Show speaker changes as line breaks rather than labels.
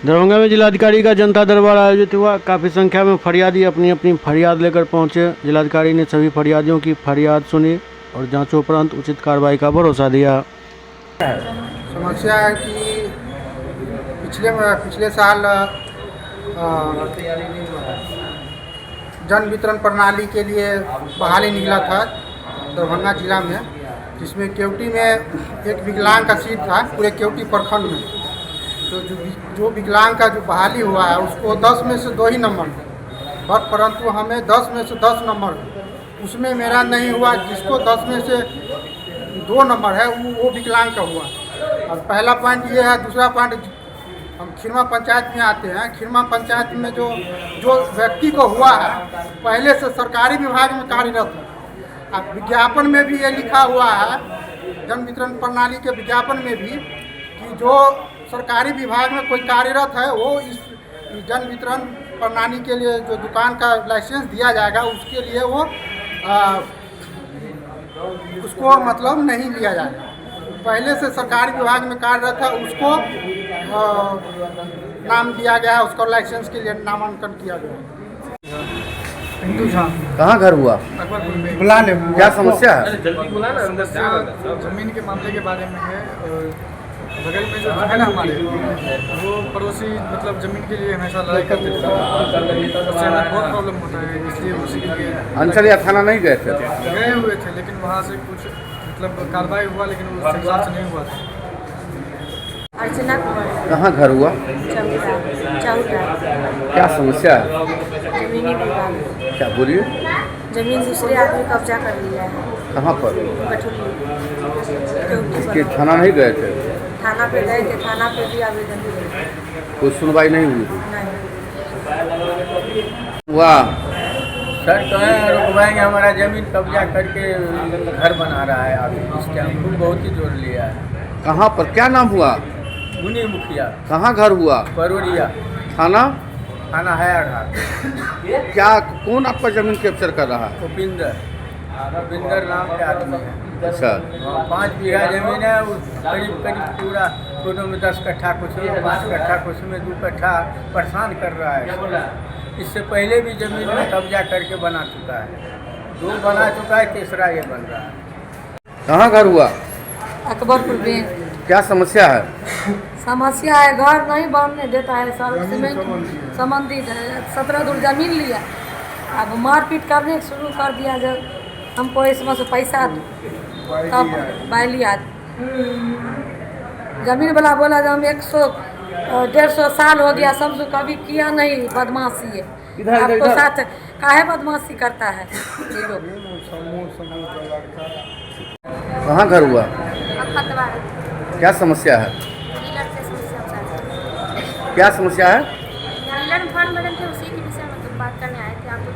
दरभंगा में जिलाधिकारी का जनता दरबार आयोजित हुआ। काफ़ी संख्या में फरियादी अपनी अपनी फरियाद लेकर पहुंचे। जिलाधिकारी ने सभी फरियादियों की फरियाद सुनी और जांचोपरांत उचित कार्रवाई का भरोसा दिया।
समस्या है कि पिछले साल जन वितरण प्रणाली के लिए बहाली निकला था दरभंगा जिला में, जिसमें केवटी में एक विकलांग का सीट था पूरे केवटी प्रखंड में। तो जो विकलांग का जो बहाली हुआ है उसको 10 में से 2 ही नंबर, परंतु हमें 10 में से 10 नंबर, उसमें मेरा नहीं हुआ। जिसको 10 में से 2 नंबर है वो विकलांग का हुआ। और पहला पॉइंट ये है। दूसरा पॉइंट, हम खिरमा पंचायत में आते हैं। खिरमा पंचायत में जो व्यक्ति को हुआ है पहले से सरकारी विभाग में कार्यरत है। अब विज्ञापन में भी ये लिखा हुआ है, जन वितरण प्रणाली के विज्ञापन में भी, कि जो सरकारी विभाग में कोई कार्यरत है वो इस जन वितरण प्रणाली के लिए जो दुकान का लाइसेंस दिया जाएगा उसके लिए वो उसको मतलब नहीं लिया जाएगा। पहले से सरकारी विभाग में कार्यरत है उसको नाम दिया गया है, उसको लाइसेंस के लिए नामांकन किया गया। हिंदू झा।
कहाँ घर हुआ?
अकबरपुर में। बुला ले।
क्या समस्या है?
समस्या जमीन के मामले के बारे में है। बगल में जो है ना हमारे, वो पड़ोसी मतलब जमीन के लिए हमेशा लड़ाई करते थे। उससे हमें बहुत प्रॉब्लम होता है, इसलिए उसी के लिए
अंचलिया थाना नहीं गए थे?
गए हुए थे, लेकिन वहाँ से कुछ मतलब कार्रवाई हुआ, लेकिन उस हिसाब से नहीं हुआ था।
अर्चना कुमार।
कहाँ घर हुआ?
चौटा।
क्या समस्या है?
जमीनी विवाद।
क्या बोलिए?
जमीन दूसरे आदमी कब्जा कर लिया है।
कहाँ पर?
कठुली।
इसके थाना नहीं गए थे?
थाना पे गए थे, थाना पे भी आवेदन दिए।
कोई सुनवाई नहीं हुई थी?
नहीं।
वाह,
सर कहें रुकवाएंगे, हमारा ज़मीन कब्जा करके घर बना रहा है। अभी इस टाइम को बहुत ही जोर लिया है।
कहाँ पर? क्या नाम हुआ?
मुनि मुखिया।
कहाँ घर हुआ?
परोरिया।
थाना?
थाना है आघाट।
क्या कौन आपका जमीन कैप्चर कर रहा है?
उपिंदर नाम के आदमी है।
अच्छा,
5 बीघा जमीन है। उस करीब पूरा दोनों में 10 कट्ठा, कुछ में 5 कट्ठा, कुछ में 2 कट्ठा परेशान कर रहा है। इससे पहले भी जमीन में कब्जा करके बना चुका है। 2 बना चुका है, तीसरा ये बन रहा है।
कहाँ घर हुआ?
अकबरपुर में।
क्या समस्या है?
समस्या है, घर नहीं बनने देता है सर। सीमेंट संबंधित है। 17 दूर जमीन लिया, अब मारपीट करने शुरू कर दिया। जब हमको इसमें से पैसा दो तब बैलिया। जमीन वाला बोला जब हम 100-150 साल हो गया समझो कभी किया नहीं बदमाशी है। आपको साथ काहे बदमाशी करता है ये लोग।
कहाँ घर हुआ? क्या समस्या है? क्या समस्या है?
फॉर्म बदलते उसी के विषय में बात करने आए थे। आप लोग